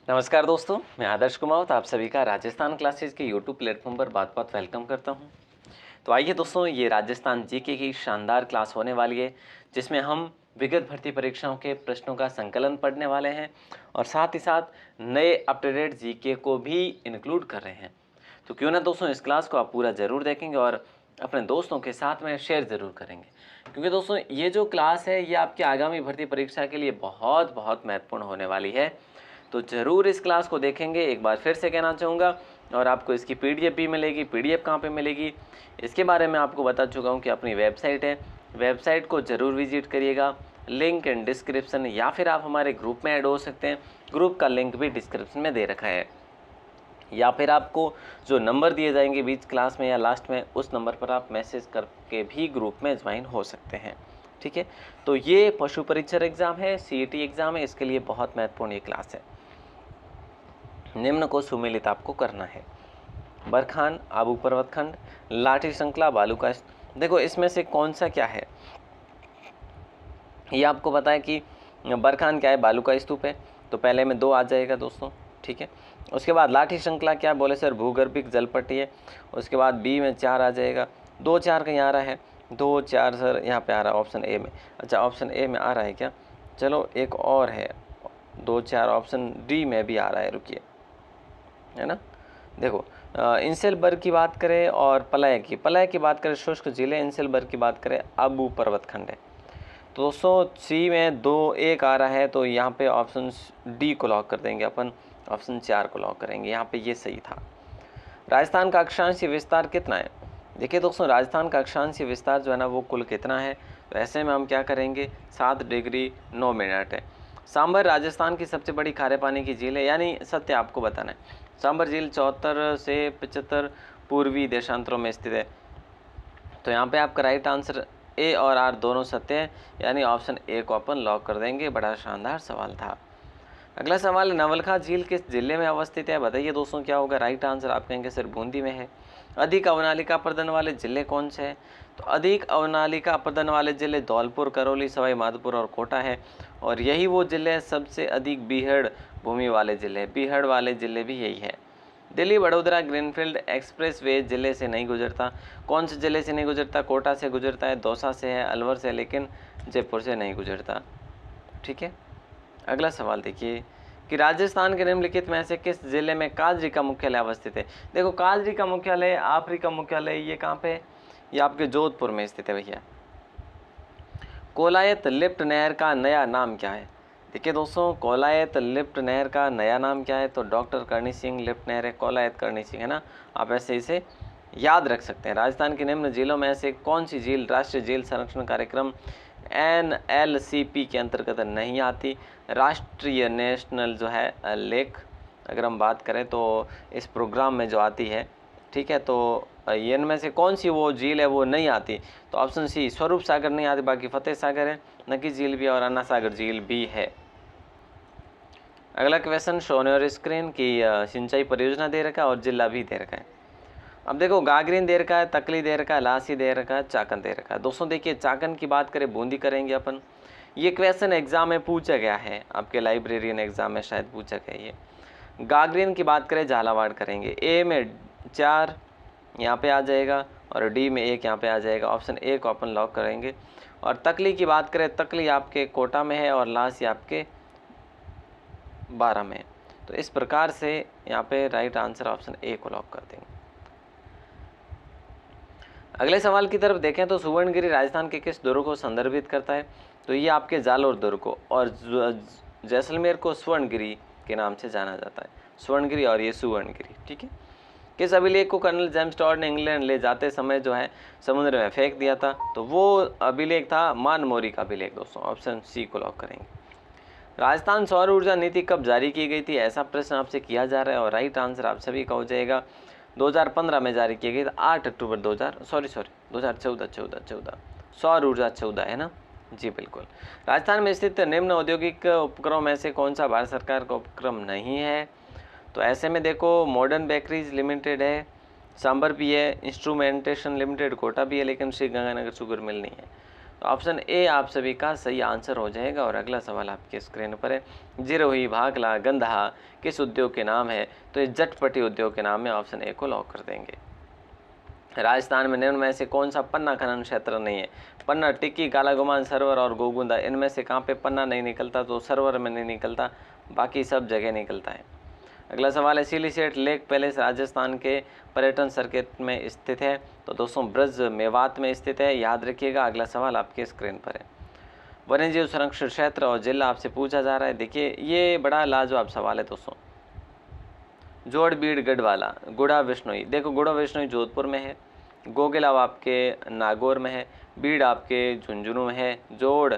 नमस्कार दोस्तों, मैं आदर्श कुमावत आप सभी का राजस्थान क्लासेज के यूट्यूब प्लेटफॉर्म पर बात बात वेलकम करता हूं। तो आइए दोस्तों, ये राजस्थान जीके की शानदार क्लास होने वाली है जिसमें हम विगत भर्ती परीक्षाओं के प्रश्नों का संकलन पढ़ने वाले हैं और साथ ही साथ नए अप टू डेट जीके को भी इंक्लूड कर रहे हैं। तो क्यों ना दोस्तों, इस क्लास को आप पूरा ज़रूर देखेंगे और अपने दोस्तों के साथ में शेयर ज़रूर करेंगे, क्योंकि दोस्तों ये जो क्लास है ये आपकी आगामी भर्ती परीक्षा के लिए बहुत बहुत महत्वपूर्ण होने वाली है। तो ज़रूर इस क्लास को देखेंगे। एक बार फिर से कहना चाहूँगा, और आपको इसकी पीडीएफ भी मिलेगी। पीडीएफ कहाँ पे मिलेगी इसके बारे में आपको बता चुका हूँ कि अपनी वेबसाइट है, वेबसाइट को ज़रूर विजिट करिएगा। लिंक इन डिस्क्रिप्शन, या फिर आप हमारे ग्रुप में ऐड हो सकते हैं। ग्रुप का लिंक भी डिस्क्रिप्शन में दे रखा है, या फिर आपको जो नंबर दिए जाएंगे बीच क्लास में या लास्ट में, उस नंबर पर आप मैसेज करके भी ग्रुप में ज्वाइन हो सकते हैं। ठीक है, तो ये पशु परीक्षर एग्ज़ाम है, सीईटी एग्ज़ाम है, इसके लिए बहुत महत्वपूर्ण ये क्लास है। निम्न को सुमेलित आपको करना है: बरखान, आबू पर्वत खंड, लाठी श्रृंखला, बालू का देखो इसमें से कौन सा क्या है ये आपको पता है कि बरखान क्या है, बालू का स्तूप है, तो पहले में 2 आ जाएगा दोस्तों। ठीक है, उसके बाद लाठी श्रृंखला क्या बोले सर, भूगर्भिक जलपट्टी है। उसके बाद बी में 4 आ जाएगा। 2 4 कहीं आ रहा है, 2 4 सर यहाँ पे आ रहा है ऑप्शन ए में। अच्छा, ऑप्शन ए में आ रहा है क्या? चलो एक और है, 2 4 ऑप्शन डी में भी आ रहा है, रुकिए, है ना। देखो इंसेलबर्ग की बात करें और पलय की बात करें, शुष्क जिले। इंसेलबर्ग की बात करें, आबू पर्वत खंड है। तो दोस्तों सी में 2 1 आ रहा है, तो यहाँ पे ऑप्शन डी को लॉक कर देंगे अपन, ऑप्शन 4 को लॉक करेंगे। यहाँ पे ये सही था। राजस्थान का अक्षांशीय विस्तार कितना है? देखिए दोस्तों, राजस्थान का अक्षांशीय विस्तार जो है ना वो कुल कितना है, तो ऐसे में हम क्या करेंगे, 7 डिग्री 9 मिनट है। सांभर राजस्थान की सबसे बड़ी खारे पानी की झील है, यानी सत्य आपको बताना है। सांभर झील 74 से 75 पूर्वी देशांतरों में स्थित है। तो यहाँ पे आपका राइट आंसर ए और आर दोनों सत्य है, यानी ऑप्शन ए को अपन लॉक कर देंगे। बड़ा शानदार सवाल था। अगला सवाल, नवलखा झील किस जिले में अवस्थित है? बताइए दोस्तों क्या होगा राइट आंसर। आप कहेंगे सर बूंदी में है। अधिक अवनालिका अपर्दन वाले जिले कौन से हैं? तो अधिक अवनालिका अपर्दन वाले जिले धौलपुर, करौली, सवाई माधोपुर और कोटा है। और यही वो जिले सबसे अधिक बीहड़ भूमि वाले जिले, बीहड़ वाले जिले भी यही है। Delhi Vadodara greenfield express way जिले से नहीं गुजरता। कौन से जिले से नहीं गुजरता? कोटा से गुजरता है, दौसा से है, अलवर से, लेकिन जयपुर से नहीं गुजरता। ठीक है, अगला सवाल देखिए कि राजस्थान के निम्नलिखित में से किस जिले में काजरी का मुख्यालय अवस्थित है? देखो काजरी का मुख्यालय, आपरी का मुख्यालय ये कहाँ पे? ये आपके जोधपुर में स्थित है भैया। कोलायत लिफ्ट नहर का नया नाम क्या है? देखिए दोस्तों, कोलायत लिफ्ट नहर का नया नाम क्या है? तो डॉक्टर करणी सिंह लिफ्ट नहर है, कोलायत करणी सिंह, है ना। आप ऐसे इसे याद रख सकते हैं। राजस्थान की निम्न झीलों में से कौन सी झील राष्ट्रीय झील संरक्षण कार्यक्रम NLCP के अंतर्गत नहीं आती? राष्ट्रीय नेशनल जो है लेक, अगर हम बात करें तो इस प्रोग्राम में जो आती है, ठीक है, तो इनमें से कौन सी वो झील है वो नहीं आती? तो ऑप्शन सी स्वरूप सागर नहीं आती, बाकी फतेह सागर है, नकी झील भी है और अन्ना सागर झील भी है। अगला क्वेश्चन, शोने और स्क्रीन की सिंचाई परियोजना दे रखा है और जिला भी दे रखा है। अब देखो गागरीन दे रखा है, तकली दे रखा है, लासी दे रखा है, चाकन दे रखा है। दोस्तों देखिए, चाकन की बात करें, बूंदी करेंगे अपन। ये क्वेश्चन एग्जाम में पूछा गया है, आपके लाइब्रेरियन एग्जाम में शायद पूछा गया ये। गागरीन की बात करें, झालावाड़ करेंगे। ए में 4 यहाँ पे आ जाएगा और डी में 1 यहाँ पे आ जाएगा। ऑप्शन ए को अपन लॉक करेंगे। और तकली की बात करें, तकली आपके कोटा में है और लासी आपके 12 में। तो इस प्रकार से यहाँ पे राइट आंसर ऑप्शन ए को लॉक कर देंगे। अगले सवाल की तरफ देखें तो सुवर्णगिरी राजस्थान के किस दुर्ग को संदर्भित करता है? तो ये आपके जालोर दुर्ग को, और जैसलमेर को स्वर्णगिरी के नाम से जाना जाता है। स्वर्णगिरी और ये सुवर्णगिरी। ठीक है, किस अभिलेख को कर्नल जेम्स टॉड ने इंग्लैंड ले जाते समय जो है समुद्र में फेंक दिया था? तो वो अभिलेख था मानमोरी का अभिलेख दोस्तों। ऑप्शन सी को लॉक करेंगे। राजस्थान सौर ऊर्जा नीति कब जारी की गई थी? ऐसा प्रश्न आपसे किया जा रहा है और राइट आंसर आप सभी का हो जाएगा 2015 में जारी की गई थी, 8 अक्टूबर 2014 सौर ऊर्जा 14 है ना जी, बिल्कुल। राजस्थान में स्थित निम्न औद्योगिक उपक्रमों में से कौन सा भारत सरकार का उपक्रम नहीं है? तो ऐसे में देखो, मॉडर्न बेकरीज लिमिटेड है, सांबर भी है, इंस्ट्रूमेंटेशन लिमिटेड कोटा भी है, लेकिन श्री गंगानगर शुगर मिल नहीं है। तो ऑप्शन ए आप सभी का सही आंसर हो जाएगा। और अगला सवाल आपके स्क्रीन पर है, जिरोही, भाखला, गंधा किस उद्योग के नाम है? तो ये जटपटी उद्योग के नाम है। ऑप्शन ए को लॉक कर देंगे। राजस्थान में निम्न में से कौन सा पन्ना खनन क्षेत्र नहीं है? पन्ना, टिक्की, काला गुमान, सरवर और गोगुंदा, इनमें से कहाँ पे पन्ना नहीं निकलता? तो सरवर में नहीं निकलता, बाकी सब जगह निकलता है। अगला सवाल है, सिलीसेट लेक पैलेस राजस्थान के पर्यटन सर्किट में स्थित है? तो दोस्तों ब्रज मेवात में स्थित है, याद रखिएगा। अगला सवाल आपके स्क्रीन पर है, वन्यजीव संरक्षण क्षेत्र और जिला आपसे पूछा जा रहा है। देखिए ये बड़ा लाजवाब सवाल है दोस्तों। जोड़बीड़ गढ़वाला, गुड़ा विश्नोई, देखो गुड़ा विश्नोई जोधपुर में है, गोगिलाव आपके नागौर में है, बीड़ आपके झुंझुनू में है, जोड़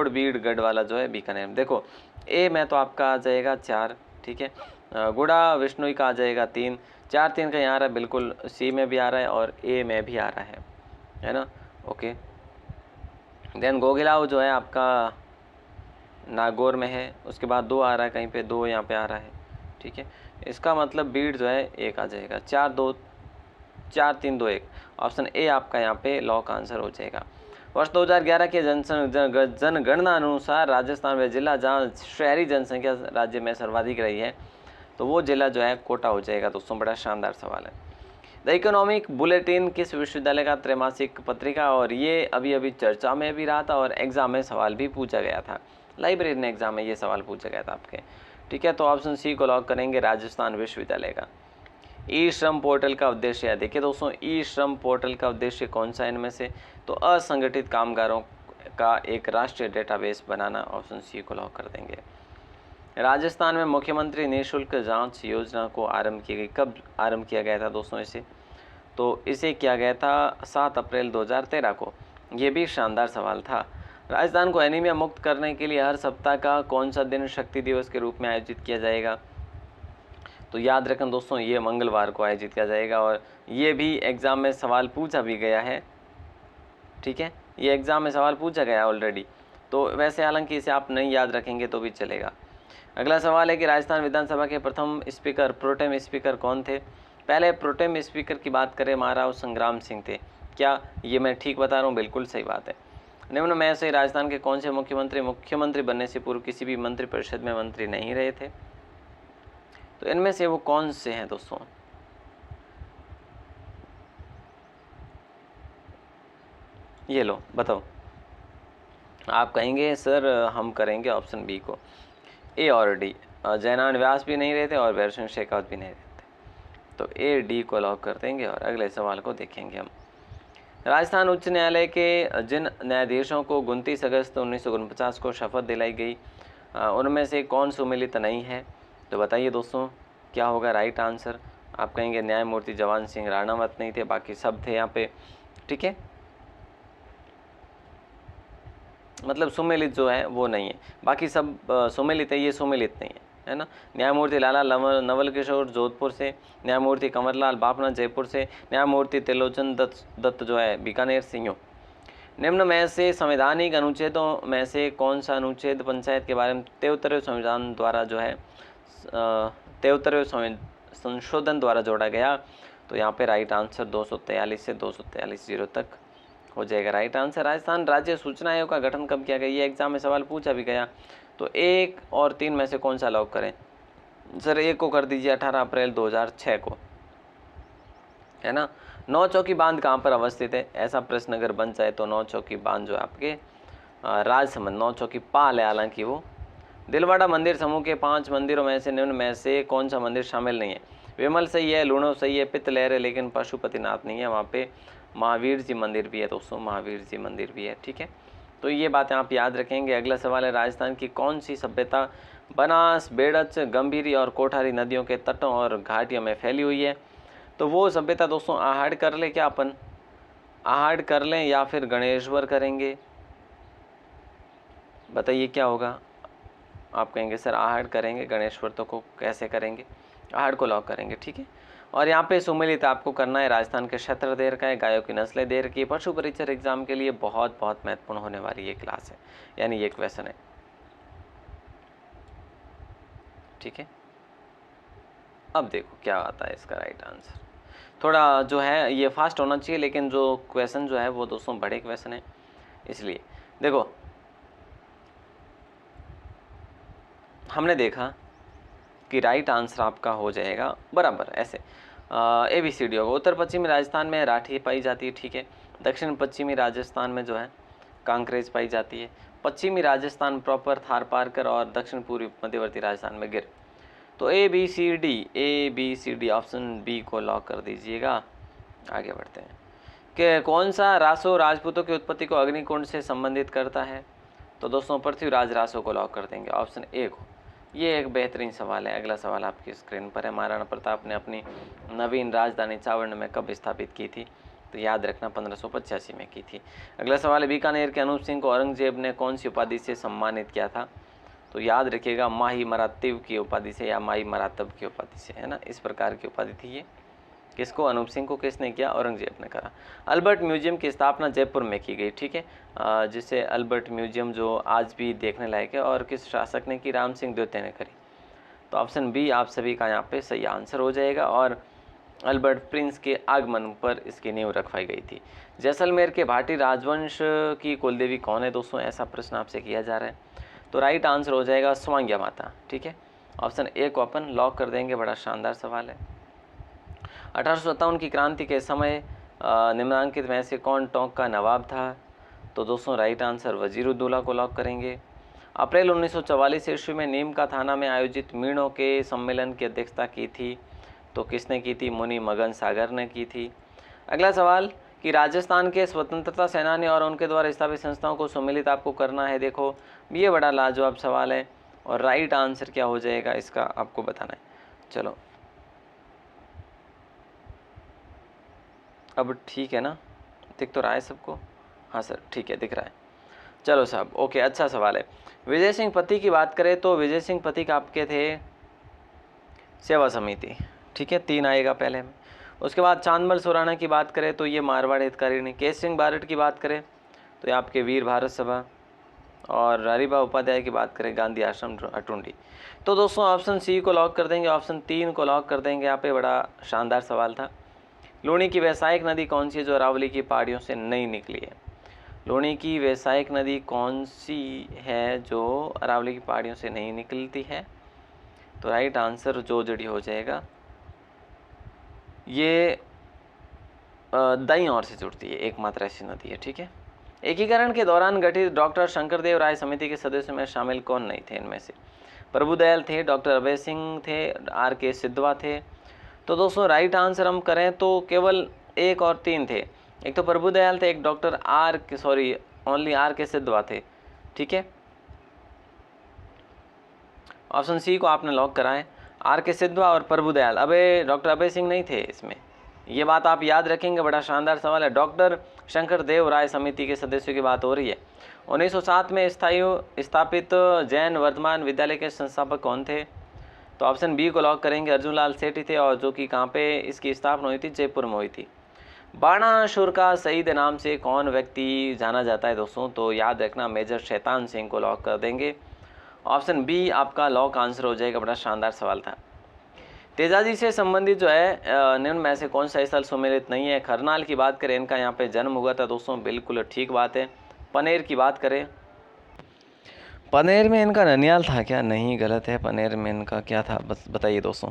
बीड़ गढ़वाला जो है बीकानेर में। देखो ए में तो आपका आ जाएगा 4, ठीक है, गुड़ा विश्नोई का आ जाएगा 3, 4 3 का यहाँ आ रहा है, बिल्कुल सी में भी आ रहा है और ए में भी आ रहा है ना। ओके, देन गोगिलाव जो है आपका नागौर में है, उसके बाद 2 आ रहा है, कहीं पे 2 यहाँ पे आ रहा है, ठीक है। इसका मतलब बीड़ जो है 1 आ जाएगा। 4 2 4 3 2 1, ऑप्शन ए आपका यहाँ पे लॉक आंसर हो जाएगा। वर्ष 2011 के जनगणना अनुसार राजस्थान में जिला जहाँ शहरी जनसंख्या राज्य में सर्वाधिक रही है, तो वो जिला जो है कोटा हो जाएगा। दोस्तों बड़ा शानदार सवाल है। द इकोनॉमिक बुलेटिन किस विश्वविद्यालय का त्रैमासिक पत्रिका? और ये अभी अभी चर्चा में भी रहा था और एग्जाम में सवाल भी पूछा गया था, लाइब्रेरी ने एग्जाम में ये सवाल पूछा गया था आपके, ठीक है। तो ऑप्शन सी को लॉक करेंगे, राजस्थान विश्वविद्यालय का। ई श्रम पोर्टल का उद्देश्य है, देखिए दोस्तों ई श्रम पोर्टल का उद्देश्य कौन सा है इनमें से? तो असंगठित कामगारों का एक राष्ट्रीय डेटाबेस बनाना, ऑप्शन सी को लॉक कर देंगे। राजस्थान में मुख्यमंत्री निःशुल्क जांच योजना को आरंभ की गई, कब आरंभ किया गया था दोस्तों इसे? तो इसे किया गया था 7 अप्रैल 2013 को। ये भी शानदार सवाल था। राजस्थान को एनीमिया मुक्त करने के लिए हर सप्ताह का कौन सा दिन शक्ति दिवस के रूप में आयोजित किया जाएगा? तो याद रखें दोस्तों ये मंगलवार को आयोजित किया जाएगा और ये भी एग्ज़ाम में सवाल पूछा भी गया है, ठीक है, ये एग्ज़ाम में सवाल पूछा गया है ऑलरेडी। तो वैसे हालांकि इसे आप नहीं याद रखेंगे तो भी चलेगा। अगला सवाल है कि राजस्थान विधानसभा के प्रथम स्पीकर प्रोटेम स्पीकर कौन थे? पहले प्रोटेम स्पीकर की बात करें महाराव संग्राम सिंह थे। क्या ये मैं ठीक बता रहा हूँ? बिल्कुल सही बात है। निम्न में से राजस्थान के कौन से मुख्यमंत्री बनने से पूर्व किसी भी मंत्रिपरिषद में मंत्री नहीं रहे थे? तो इनमें से वो कौन से हैं दोस्तों? ये लो बताओ। आप कहेंगे सर हम करेंगे ऑप्शन बी को, ए और डी। जयनारायण व्यास भी नहीं रहते और भैरव सिंह शेखावत भी नहीं रहते, तो ए डी को लॉक कर देंगे। और अगले सवाल को देखेंगे हम। राजस्थान उच्च न्यायालय के जिन न्यायाधीशों को 29 अगस्त 1949 को शपथ दिलाई गई उनमें से कौन सुमेलित नहीं है? तो बताइए दोस्तों क्या होगा राइट आंसर? आप कहेंगे न्यायमूर्ति जवान सिंह राणावत नहीं थे, बाकी सब थे यहाँ पे, ठीक है, मतलब सुमेलित जो है वो नहीं है, बाकी सब सुमेलित है, ये सुमेलित नहीं है ना। न्यायमूर्ति लाला नवल किशोर जोधपुर से, न्यायमूर्ति कंवरलाल बापना जयपुर से, न्यायमूर्ति त्रिलोचन दत्त जो है बीकानेर से। निम्न में से संवैधानिक अनुच्छेदों में से कौन सा अनुच्छेद पंचायत के बारे में 73वें संविधान द्वारा जो है 73वें संशोधन द्वारा जोड़ा गया? तो यहाँ पे राइट आंसर 243 से 243 तक हो जाएगा राइट आंसर। राजस्थान राज्य सूचना आयोग का गठन कब किया गया? ये एग्जाम में सवाल पूछा भी गया। तो 1 और 3 में से कौन सा लॉक करें? सर 1 को कर दीजिए 18 अप्रैल 2006 को, है ना। नौ चौकी बांध कहाँ पर अवस्थित है? ऐसा प्रश्न अगर बन जाए तो नौ चौकी बांध जो आपके राजसमंद, नौ चौकी पाल है हालांकि वो। दिलवाड़ा मंदिर समूह के 5 मंदिरों में से निम्न में से कौन सा मंदिर शामिल नहीं है? विमल सही है, लूणो सही है, पित्तलहर है, लेकिन पशुपतिनाथ नहीं है। वहाँ पे महावीर जी मंदिर भी है दोस्तों, महावीर जी मंदिर भी है, ठीक है। तो ये बातें आप याद रखेंगे। अगला सवाल है, राजस्थान की कौन सी सभ्यता बनास, बेड़च, गंभीरी और कोठारी नदियों के तटों और घाटियों में फैली हुई है? तो वो सभ्यता दोस्तों आहड़ कर ले क्या अपन? आहड़ कर लें या फिर गणेश्वर करेंगे? बताइए क्या होगा? आप कहेंगे सर आहड़ करेंगे, गणेश्वर तो को कैसे करेंगे? आहड़ को लॉक करेंगे, ठीक है। और यहाँ पे सुमेलित आपको करना है, राजस्थान के क्षेत्र देर का है, गायों की नस्लें देर की। पशु परिचर एग्जाम के लिए बहुत बहुत महत्वपूर्ण होने वाली ये क्लास है, यानी ये क्वेश्चन है, ठीक है। अब देखो क्या आता है इसका राइट आंसर। थोड़ा जो है ये फास्ट होना चाहिए, लेकिन जो क्वेश्चन जो है वो दोस्तों बड़े क्वेश्चन है, इसलिए देखो हमने देखा कि राइट आंसर आपका हो जाएगा बराबर ऐसे ABCD होगा। उत्तर पश्चिमी राजस्थान में राठी पाई जाती है, ठीक है। दक्षिण पश्चिमी राजस्थान में जो है कांकरेज पाई जाती है। पश्चिमी राजस्थान प्रॉपर थारपारकर और दक्षिण पूर्वी मध्यवर्ती राजस्थान में गिर। तो ABCD ऑप्शन बी को लॉक कर दीजिएगा। आगे बढ़ते हैं कि कौन सा रासो राजपूतों की उत्पत्ति को अग्निकुंड से संबंधित करता है। तो दोस्तों पृथ्वीराज रासो को लॉक कर देंगे, ऑप्शन ए को। ये एक बेहतरीन सवाल है। अगला सवाल आपकी स्क्रीन पर है। महाराणा प्रताप ने अपनी नवीन राजधानी चावड़ में कब स्थापित की थी। तो याद रखना 1585 में की थी। अगला सवाल है बीकानेर के अनूप सिंह को औरंगजेब ने कौन सी उपाधि से सम्मानित किया था। तो याद रखिएगा माही मरात्तिव की उपाधि से या माही मरातब की उपाधि से, है ना, इस प्रकार की उपाधि थी ये। किसको, अनूप सिंह को किसने किया, औरंगजेब ने करा। अल्बर्ट म्यूजियम की स्थापना जयपुर में की गई, ठीक है, जिसे अल्बर्ट म्यूजियम जो आज भी देखने लायक है, और किस शासक ने की, राम सिंह द्वितीय ने करी। तो ऑप्शन बी आप सभी का यहाँ पे सही आंसर हो जाएगा, और अल्बर्ट प्रिंस के आगमन पर इसकी नींव रखवाई गई थी। जैसलमेर के भाटी राजवंश की कुलदेवी कौन है दोस्तों, ऐसा प्रश्न आपसे किया जा रहा है। तो राइट आंसर हो जाएगा स्वांग्या माता, ठीक है। ऑप्शन ए को अपन लॉक कर देंगे। बड़ा शानदार सवाल है। 1857 की क्रांति के समय निम्नांकित में से कौन टोंक का नवाब था। तो दोस्तों राइट आंसर वजीरुद्दौला को लॉक करेंगे। अप्रैल 1944 ईस्वी में नीम का थाना में आयोजित मीणों के सम्मेलन की अध्यक्षता की थी। तो किसने की थी, मुनि मगन सागर ने की थी। अगला सवाल कि राजस्थान के स्वतंत्रता सेनानी और उनके द्वारा स्थापित संस्थाओं को सम्मिलित आपको करना है। देखो ये बड़ा लाजवाब सवाल है, और राइट आंसर क्या हो जाएगा इसका आपको बताना है। चलो अब ठीक है ना, दिख तो रहा है सबको। हाँ सर ठीक है, दिख रहा है। चलो साहब ओके, अच्छा सवाल है। विजय सिंह पति की बात करें तो विजय सिंह पति का आपके थे सेवा समिति, ठीक है, 3 आएगा पहले में। उसके बाद चांदमल सुराणा की बात करें तो ये मारवाड़ हितकारिणी। केश सिंह बारट की बात करें तो ये आपके वीर भारत सभा, और हरिभा उपाध्याय की बात करें गांधी आश्रम अटुंडी। तो दोस्तों ऑप्शन सी को लॉक कर देंगे, ऑप्शन 3 को लॉक कर देंगे। यहाँ पे बड़ा शानदार सवाल था। लूणी की व्यावसायिक नदी कौन सी है जो अरावली की पहाड़ियों से नहीं निकली है। लूणी की व्यावसायिक नदी कौन सी है जो अरावली की पहाड़ियों से नहीं निकलती है। तो राइट आंसर जो जड़ी हो जाएगा ये दाईं ओर से जुड़ती है, एकमात्र ऐसी नदी है, ठीक है। एकीकरण के दौरान गठित डॉक्टर शंकरदेव राय समिति के सदस्यों में शामिल कौन नहीं थे इनमें से। प्रभुदयाल थे, डॉक्टर अभय सिंह थे, R.K. सिद्धवा थे। तो दोस्तों राइट आंसर हम करें तो केवल 1 और 3 थे। एक तो प्रभुदयाल थे, एक डॉक्टर ओनली R.K. सिद्धवा थे, ठीक है। ऑप्शन सी को आपने लॉक करा है, R.K. सिद्धवा और प्रभुदयाल। अबे डॉक्टर अभय सिंह नहीं थे इसमें, ये बात आप याद रखेंगे। बड़ा शानदार सवाल है। डॉक्टर शंकरदेव राय समिति के सदस्यों की बात हो रही है। 1907 में स्थापित जैन वर्धमान विद्यालय के संस्थापक कौन थे। तो ऑप्शन बी को लॉक करेंगे, अर्जुन लाल सेठी थे, और जो कि कहाँ पे इसकी स्थापना हुई थी, जयपुर में हुई थी। बाणासुर का शहीद नाम से कौन व्यक्ति जाना जाता है दोस्तों। तो याद रखना मेजर शैतान सिंह को लॉक कर देंगे। ऑप्शन बी आपका लॉक आंसर हो जाएगा। बड़ा शानदार सवाल था। तेजाजी से संबंधित जो है निम्न में से कौन सा स्थल सम्मिलित नहीं है। खरनाल की बात करें, इनका यहाँ पे जन्म हुआ था दोस्तों, बिल्कुल ठीक बात है। पनेर की बात करें, पनेर में इनका ननियाल था क्या, नहीं गलत है। पनेर में इनका क्या था बस बताइए दोस्तों,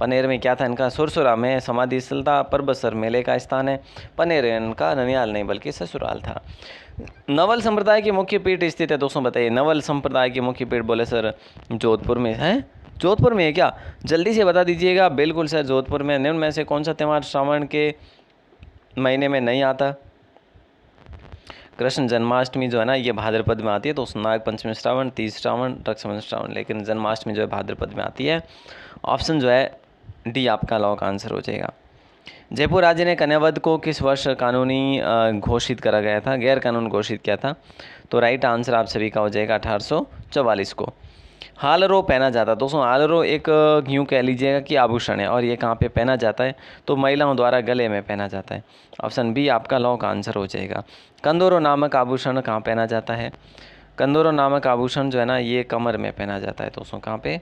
पनेर में क्या था इनका, सुरसुरा में समाधि स्थल था, परबसर मेले का स्थान है। पनेर इनका ननियाल नहीं बल्कि ससुराल था। नवल संप्रदाय की मुख्य पीठ स्थित है दोस्तों, बताइए। नवल संप्रदाय की मुख्य पीठ बोले सर जोधपुर में है। जोधपुर में है क्या, जल्दी से बता दीजिएगा। बिल्कुल सर जोधपुर में। निम्न में से कौन सा त्यौहार श्रावण के महीने में नहीं आता। कृष्ण जन्माष्टमी जो है ना ये भाद्रपद में आती है। तो नाग पंचमी श्रावण, तीज श्रावण, रक्षाबंधन श्रावण, लेकिन जन्माष्टमी जो है भाद्रपद में आती है। ऑप्शन जो है डी आपका लॉक आंसर हो जाएगा। जयपुर राज्य ने कन्यावध को किस वर्ष कानूनी घोषित करा गया था, गैर कानून घोषित किया था। तो राइट आंसर आप सभी का हो जाएगा 1844 को। हालरो पहना जाता है दोस्तों, हालरो एक यूँ कह लीजिएगा कि आभूषण है, और ये कहाँ पे पहना जाता है तो महिलाओं द्वारा गले में पहना जाता है। ऑप्शन बी आपका लॉक आंसर हो जाएगा। कंदोरो नामक आभूषण कहाँ पहना जाता है। कंदोरो नामक आभूषण जो है ना ये कमर में पहना जाता है दोस्तों, कहाँ पे,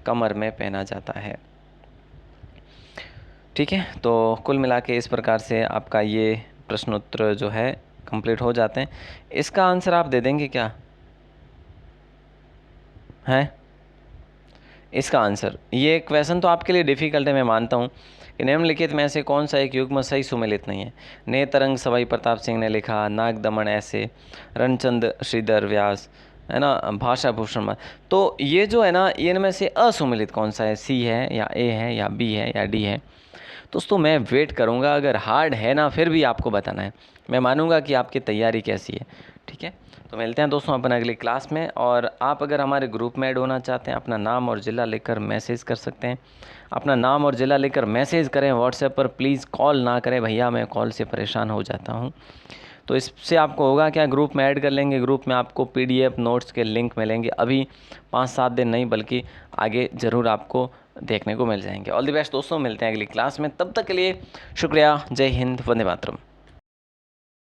कमर में पहना जाता है, ठीक है, तो कुल मिला के इस प्रकार से आपका ये प्रश्नोत्तर जो है कंप्लीट हो जाते हैं। इसका आंसर आप दे देंगे क्या है? इसका आंसर, ये क्वेश्चन तो आपके लिए डिफ़िकल्ट है, मैं मानता हूँ कि निम्नलिखित में से कौन सा एक युग्म सही सुमेलित नहीं है। नेतरंग सवाई प्रताप सिंह ने लिखा, नाग दमन ऐसे, रणचंद श्रीधर व्यास, है ना, भाषा भूषण। तो ये जो है ना, ये इनमें से असुमेलित कौन सा है? सी है या ए है या बी है या डी है? दोस्तों मैं वेट करूँगा, अगर हार्ड है ना फिर भी आपको बताना है, मैं मानूंगा कि आपकी तैयारी कैसी है। ठीक है, तो मिलते हैं दोस्तों अपन अगली क्लास में। और आप अगर हमारे ग्रुप में ऐड होना चाहते हैं, अपना नाम और ज़िला लेकर मैसेज कर सकते हैं। अपना नाम और ज़िला लेकर मैसेज करें व्हाट्सएप पर, प्लीज़ कॉल ना करें भैया, मैं कॉल से परेशान हो जाता हूँ। तो इससे आपको होगा क्या, ग्रुप में ऐड कर लेंगे, ग्रुप में आपको PDF नोट्स के लिंक मिलेंगे, अभी 5-7 दिन नहीं बल्कि आगे ज़रूर आपको देखने को मिल जाएंगे। ऑल द बेस्ट दोस्तों, मिलते हैं अगली क्लास में, तब तक के लिए शुक्रिया, जय हिंद, वंदे मातरम।